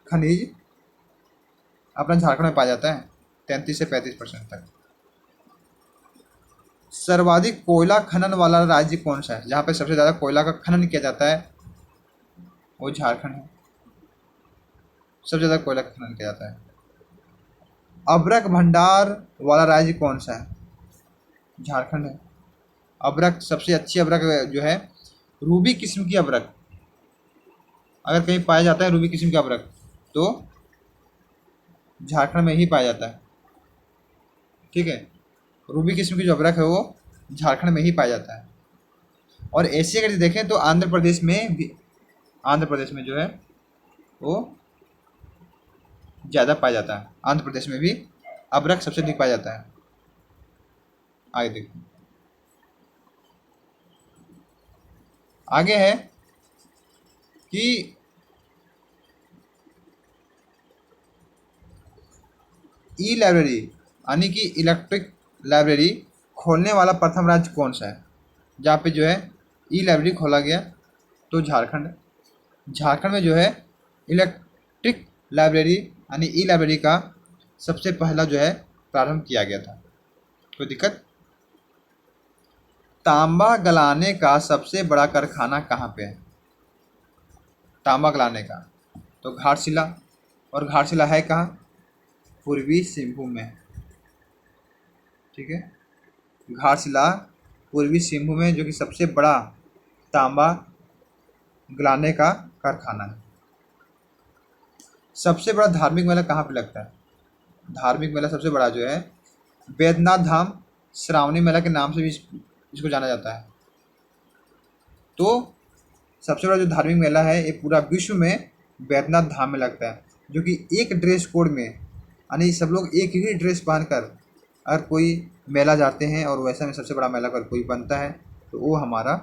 खनिज अपना झारखंड में पाया जाता है, 33 से 35% तक। सर्वाधिक कोयला खनन वाला राज्य कौन सा है? जहाँ पे सबसे ज़्यादा कोयला का खनन किया जाता है वो झारखंड है, सबसे ज़्यादा कोयला का खनन किया जाता है। अभ्रक भंडार वाला राज्य कौन सा है? झारखंड है। अभ्रक सबसे अच्छी अभ्रक जो है रूबी किस्म की अभ्रक, अगर कहीं पाया जाता है रूबी किस्म का अभ्रक तो झारखंड में ही पाया जाता है, ठीक है। रूबी किस्म की जो अभ्रक है वो झारखंड में ही पाया जाता है। और ऐसे अगर देखें तो आंध्र प्रदेश में भी, आंध्र प्रदेश में जो है वो ज़्यादा पाया जाता है। आंध्र प्रदेश में भी अभ्रक सबसे अधिक पाया जाता है। आगे देखो, आगे है कि ई लाइब्रेरी यानी कि इलेक्ट्रिक लाइब्रेरी खोलने वाला प्रथम राज्य कौन सा है? जहाँ पे जो है ई लाइब्रेरी खोला गया तो झारखंड। झारखंड में जो है इलेक्ट्रिक लाइब्रेरी यानी ई लाइब्रेरी का सबसे पहला जो है प्रारंभ किया गया था। कोई दिक्कत? तांबा गलाने का सबसे बड़ा कारखाना कहाँ पे है? तांबा गलाने का तो घाटशिला, और घाटशिला है कहाँ? पूर्वी सिंहभूम में, ठीक है। घाटशिला पूर्वी सिंहभूम में जो कि सबसे बड़ा तांबा गलाने का कारखाना है। सबसे बड़ा धार्मिक मेला कहाँ पे लगता है? धार्मिक मेला सबसे बड़ा जो है बैद्यनाथ धाम श्रावणी मेला के नाम से भी इसको जाना जाता है। तो सबसे बड़ा जो धार्मिक मेला है ये पूरा विश्व में बैद्यनाथ धाम में लगता है, जो कि एक ड्रेस कोड में, यानी सब लोग एक ही ड्रेस पहनकर अगर कोई मेला जाते हैं और वैसा में सबसे बड़ा मेला अगर कोई बनता है तो वो हमारा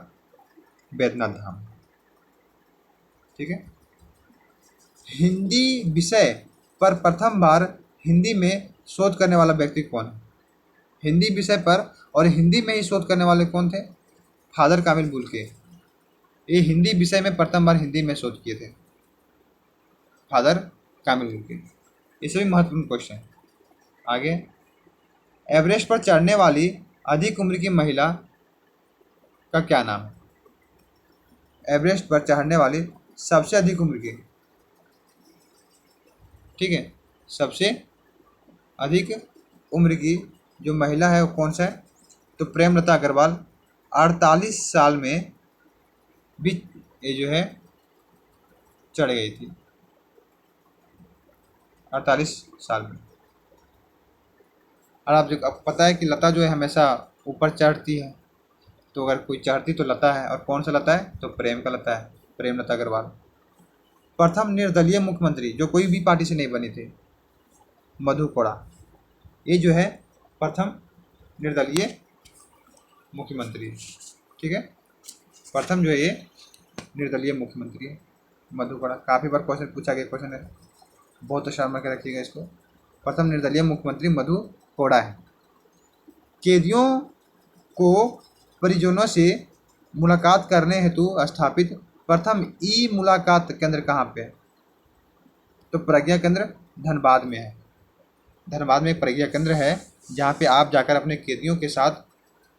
बैद्यनाथ धाम। ठीक है। हिंदी विषय पर प्रथम बार हिंदी में शोध करने वाला व्यक्ति कौन है? हिंदी विषय पर और हिंदी में ही शोध करने वाले कौन थे? फादर कामिल बुल्के। ये हिंदी विषय में प्रथम बार हिंदी में शोध किए थे फादर कामिल बुल्के। इससे भी महत्वपूर्ण क्वेश्चन है। आगे, एवरेस्ट पर चढ़ने वाली अधिक उम्र की महिला का क्या नाम है? एवरेस्ट पर चढ़ने वाली सबसे अधिक उम्र की, ठीक है, सबसे अधिक उम्र की जो महिला है वो कौन सा है? तो प्रेमलता अग्रवाल 48 साल में भी ये जो है चढ़ गई थी, 48 साल में। और आप जो आपको पता है कि लता जो है हमेशा ऊपर चढ़ती है, तो अगर कोई चढ़ती तो लता है, और कौन सा लता है? तो प्रेम का लता है, प्रेमलता अग्रवाल। प्रथम निर्दलीय मुख्यमंत्री जो कोई भी पार्टी से नहीं बनी थी, मधु कोड़ा। ये जो है प्रथम निर्दलीय मुख्यमंत्री, ठीक है। प्रथम जो है ये निर्दलीय मुख्यमंत्री है, मधु कोड़ा। काफ़ी बार क्वेश्चन पूछा गया, क्वेश्चन है, बहुत होशियार में रखिएगा इसको। प्रथम निर्दलीय मुख्यमंत्री मधु कोड़ा है। कैदियों को परिजनों से मुलाकात करने हेतु स्थापित प्रथम ई मुलाकात केंद्र कहाँ पे है? तो प्रज्ञा केंद्र धनबाद में है। धनबाद में एक प्रज्ञा केंद्र है जहाँ पे आप जाकर अपने कैदियों के साथ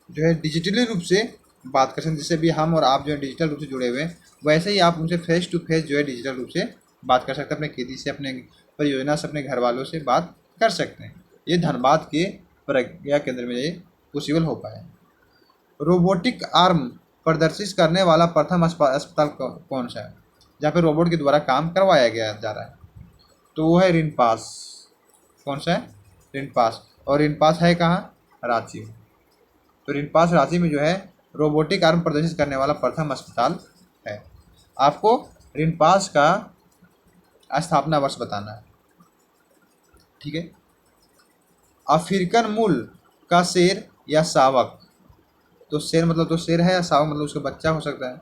जो है डिजिटली रूप से बात कर सकते हैं। जैसे भी हम और आप जो है डिजिटल रूप से जुड़े हुए हैं, वैसे ही आप उनसे फेस टू फेस जो है डिजिटल रूप से बात कर सकते हैं। अपने कैदी से, अपने परियोजना से, अपने घर वालों से बात कर सकते हैं। ये धनबाद के प्रज्ञा केंद्र में ये पॉसिबल हो पाया। रोबोटिक आर्म प्रदर्शित करने वाला प्रथम अस्पताल कौन सा है जहाँ पे रोबोट के द्वारा काम करवाया गया जा रहा है? तो वो है रिनपास। कौन सा है? रिनपास। और रिनपास है कहाँ? रांची में। तो रिनपास रांची में जो है रोबोटिक आर्म प्रदर्शित करने वाला प्रथम अस्पताल है। आपको रिनपास का स्थापना वर्ष बताना है, ठीक है। अफ्रीकन मूल का शेर या शावक, तो शेर मतलब तो शेर है, या शावक मतलब उसका बच्चा हो सकता है।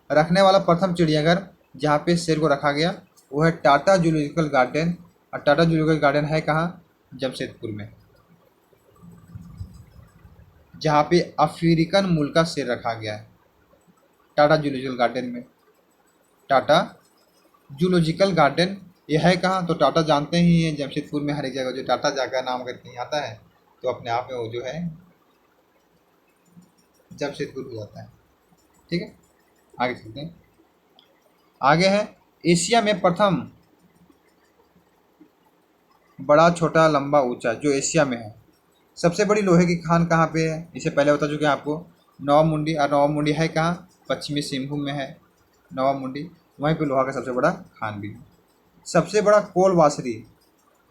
रखने वाला प्रथम चिड़ियाघर जहाँ पे शेर को रखा गया वो है टाटा जूलॉजिकल गार्डन। और टाटा जूलॉजिकल गार्डन है कहाँ? जमशेदपुर में, जहाँ पे अफ्रीकन मूल का शेर रखा गया है, टाटा जूलॉजिकल गार्डन में। टाटा जूलॉजिकल गार्डन ये है कहाँ? तो टाटा जानते ही हैं, जमशेदपुर में हर एक जगह जो टाटा जगह नाम अगर कहीं आता है तो अपने आप में वो जो है जमशेदपुर हो जाता है, ठीक है। आगे चलते हैं। आगे है एशिया में प्रथम बड़ा, छोटा, लंबा, ऊंचा जो एशिया में है। सबसे बड़ी लोहे की खान कहाँ पे है? इसे पहले बता चुके हैं आपको, नवाब मुंडी। और नवाब मुंडी है कहाँ? पश्चिमी सिंहभूम में है नवाब मुंडी, वहीं पे लोहा का सबसे बड़ा खान भी है। सबसे बड़ा कोल वासरी,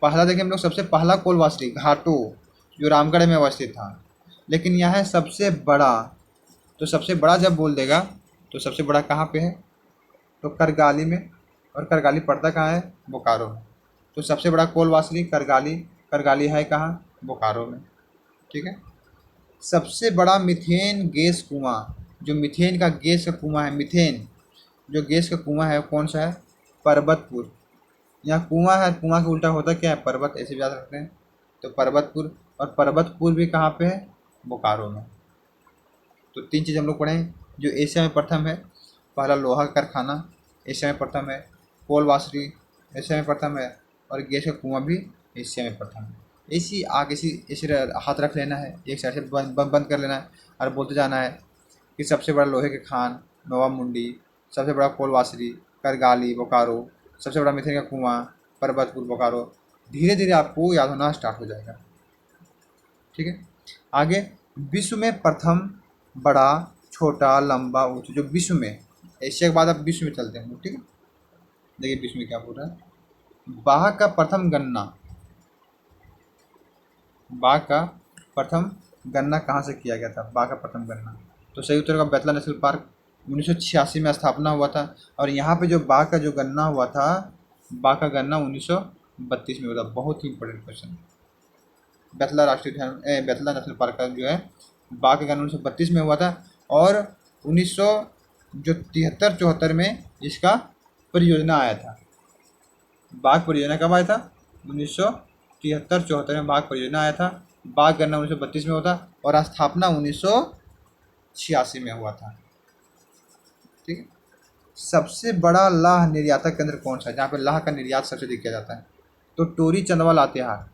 पहला देखें हम लोग, सबसे पहला कोल वासरी घाटो जो रामगढ़ में अवस्थित था, लेकिन यहाँ है सबसे बड़ा। तो सबसे बड़ा जब बोल देगा तो सबसे बड़ा कहाँ पे है? तो करगाली में। और करगाली पड़ता कहाँ है? बोकारो में। तो सबसे बड़ा कोल वासरी करगाली, करगाली है कहाँ? बोकारो में, ठीक है। सबसे बड़ा मीथेन गैस कुआं, जो मीथेन का गैस का कुआं है, मीथेन जो गैस का कुआं है कौन सा है? पर्वतपुर। यहाँ कुआं है, कुआं का उल्टा होता क्या है? पर्वत, ऐसे भी याद रखते हैं। तो पर्वतपुर, और पर्वतपुर भी कहाँ पे है? बोकारो में। तो तीन चीज़ हम लोग पढ़े हैं। जो एशिया में प्रथम है, पहला लोहा का कारखाना एशिया में प्रथम है, कोल वासरी एशिया में प्रथम है, और गैस का कुआं भी एशिया में प्रथम है। ऐसी आगे ऐसे हाथ रख लेना है, एक साइड से बंद कर लेना है, और बोलते जाना है कि सबसे बड़ा लोहे के खान नवाब मुंडी, सबसे बड़ा कोल वासरी करगाली बोकारो, सबसे बड़ा मीथेन का कुआं पर्वतपुर बोकारो। धीरे धीरे आपको याद होना स्टार्ट हो जाएगा, ठीक है। आगे, विश्व में प्रथम बड़ा, छोटा, लंबा, ऊंचा जो विश्व में एशिया के बाद अब विश्व में चलते हैं, ठीक है। देखिए विश्व में क्या बोल रहा है। बाघ का प्रथम गणना, बाघ का प्रथम गणना कहाँ से किया गया था? बाघ का प्रथम गणना, तो सही उत्तर का बेतला नेशनल पार्क 1986 में स्थापना हुआ था। और यहाँ पे जो बाघ का जो गणना हुआ था, बाघ का गणना 1932 में हुआ था। बहुत ही इंपॉर्टेंट क्वेश्चन। बेतला राष्ट्रीय उद्यान बेतला नेशनल पार्क का जो है बाघ का गणना 1932 में हुआ था। और 1973-74 में इसका परियोजना आया था। बाघ परियोजना कब आया था? 1973-74 में बाघ परियोजना आया था। बाघ गणना 1932 में हुआ था और स्थापना 1986 में हुआ था, ठीक है। सबसे बड़ा लाह निर्यातक केंद्र कौन सा है, जहाँ पे लाह का निर्यात सबसे अधिक किया जाता है? तो टोरी चंदवा लातेहार।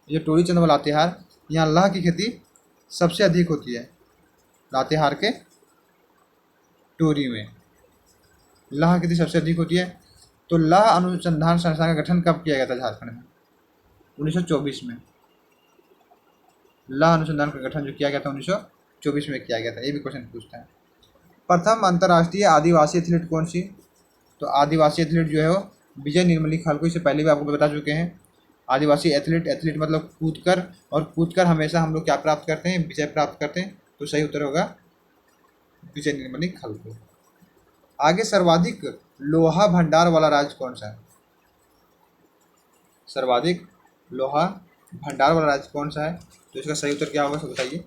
ये टोरी चंदवा लातेहार, यहाँ लाह की खेती सबसे अधिक होती है। लातेहार के टोरी में लाह की खेती सबसे अधिक होती है। तो लाह अनुसंधान संस्थान का गठन कब किया गया था झारखंड में? 1924 में। लाह अनुसंधान का गठन जो किया गया था 1924 में किया गया था। ये भी क्वेश्चन पूछता है। प्रथम अंतर्राष्ट्रीय आदिवासी एथलीट कौन सी? तो आदिवासी एथलीट जो है वो विजय निर्मली खालको। इससे पहले भी आपको बता चुके हैं। आदिवासी एथलीट, एथलीट मतलब कूदकर, और कूदकर हमेशा हम लोग क्या प्राप्त करते हैं? विजय प्राप्त करते हैं। तो सही उत्तर होगा विजय निर्मली खालको। आगे सर्वाधिक लोहा भंडार वाला राज्य कौन सा है? सर्वाधिक लोहा भंडार वाला राज्य कौन सा है? तो इसका सही उत्तर क्या होगा, सब बताइए।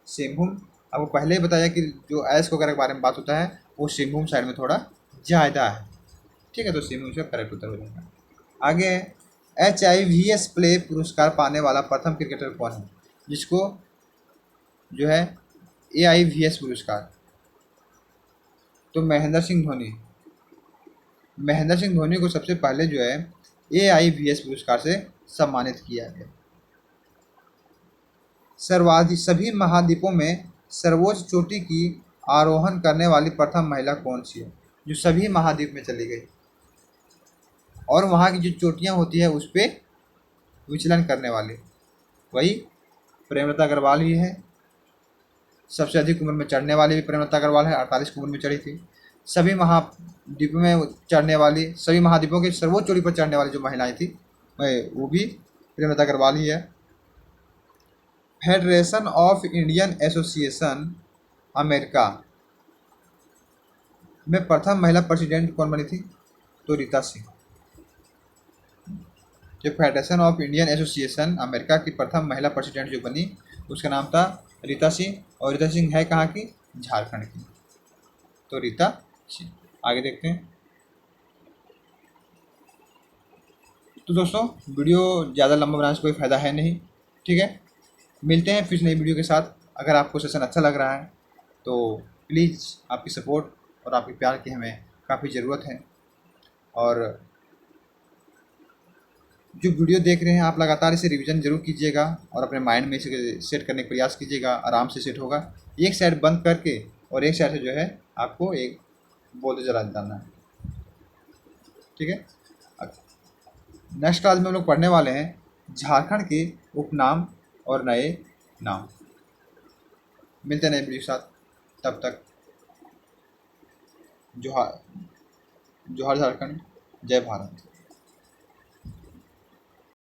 सिंहभूम। आपको पहले ही बताया कि जो ऐश वगैरह के बारे में बात होता है वो सिंहभूम साइड में थोड़ा ज़्यादा है, ठीक है। तो सिंहभूम से करेक्ट उत्तर हो जाएगा। आगे HIVS प्ले पुरस्कार पाने वाला प्रथम क्रिकेटर कौन है, जिसको जो है AIVS पुरस्कार? तो महेंद्र सिंह धोनी। महेंद्र सिंह धोनी को सबसे पहले जो है AIVS पुरस्कार से सम्मानित किया गया। सर्वाधिक सभी महाद्वीपों में सर्वोच्च चोटी की आरोहण करने वाली प्रथम महिला कौन सी है, जो सभी महाद्वीप में चली गई और वहाँ की जो चोटियाँ होती है उस पर विचलन करने वाली? वही प्रेमलता अग्रवाल ही है। सबसे अधिक उम्र में चढ़ने वाली भी प्रेमलता अग्रवाल है, 48 की उम्र में चढ़ी थी। सभी महाद्वीपों में चढ़ने वाली, सभी महाद्वीपों के सर्वोच्च चोटी पर चढ़ने वाली जो महिलाएं थी वो भी प्रेमलता अग्रवाल ही है। Federation of Indian association America में प्रथम महिला प्रेसिडेंट कौन बनी थी? तो रीता सिंह। जो federation of Indian association America की प्रथम महिला प्रेसिडेंट जो बनी उसका नाम था रीता सिंह। और रीता सिंह है कहाँ की? झारखंड की। तो रीता सिंह। आगे देखते हैं। तो दोस्तों वीडियो ज़्यादा लंबा बनाने से कोई फ़ायदा है नहीं, ठीक है। मिलते हैं फिर नई वीडियो के साथ। अगर आपको सेशन अच्छा लग रहा है तो प्लीज़ आपकी सपोर्ट और आपके प्यार की हमें काफ़ी ज़रूरत है। और जो वीडियो देख रहे हैं आप लगातार इसे रिवीजन जरूर कीजिएगा और अपने माइंड में इसे सेट करने का प्रयास कीजिएगा। आराम से सेट होगा। एक साइड बंद करके और एक साइड से जो है आपको एक बोलते चला जाना है, ठीक है। नेक्स्ट क्लास में हम लोग पढ़ने वाले हैं झारखंड के उपनाम और नए नाम। मिलते हैं नए वीडियो के साथ। तब तक जोहार, जोहार झारखंड, जय भारत।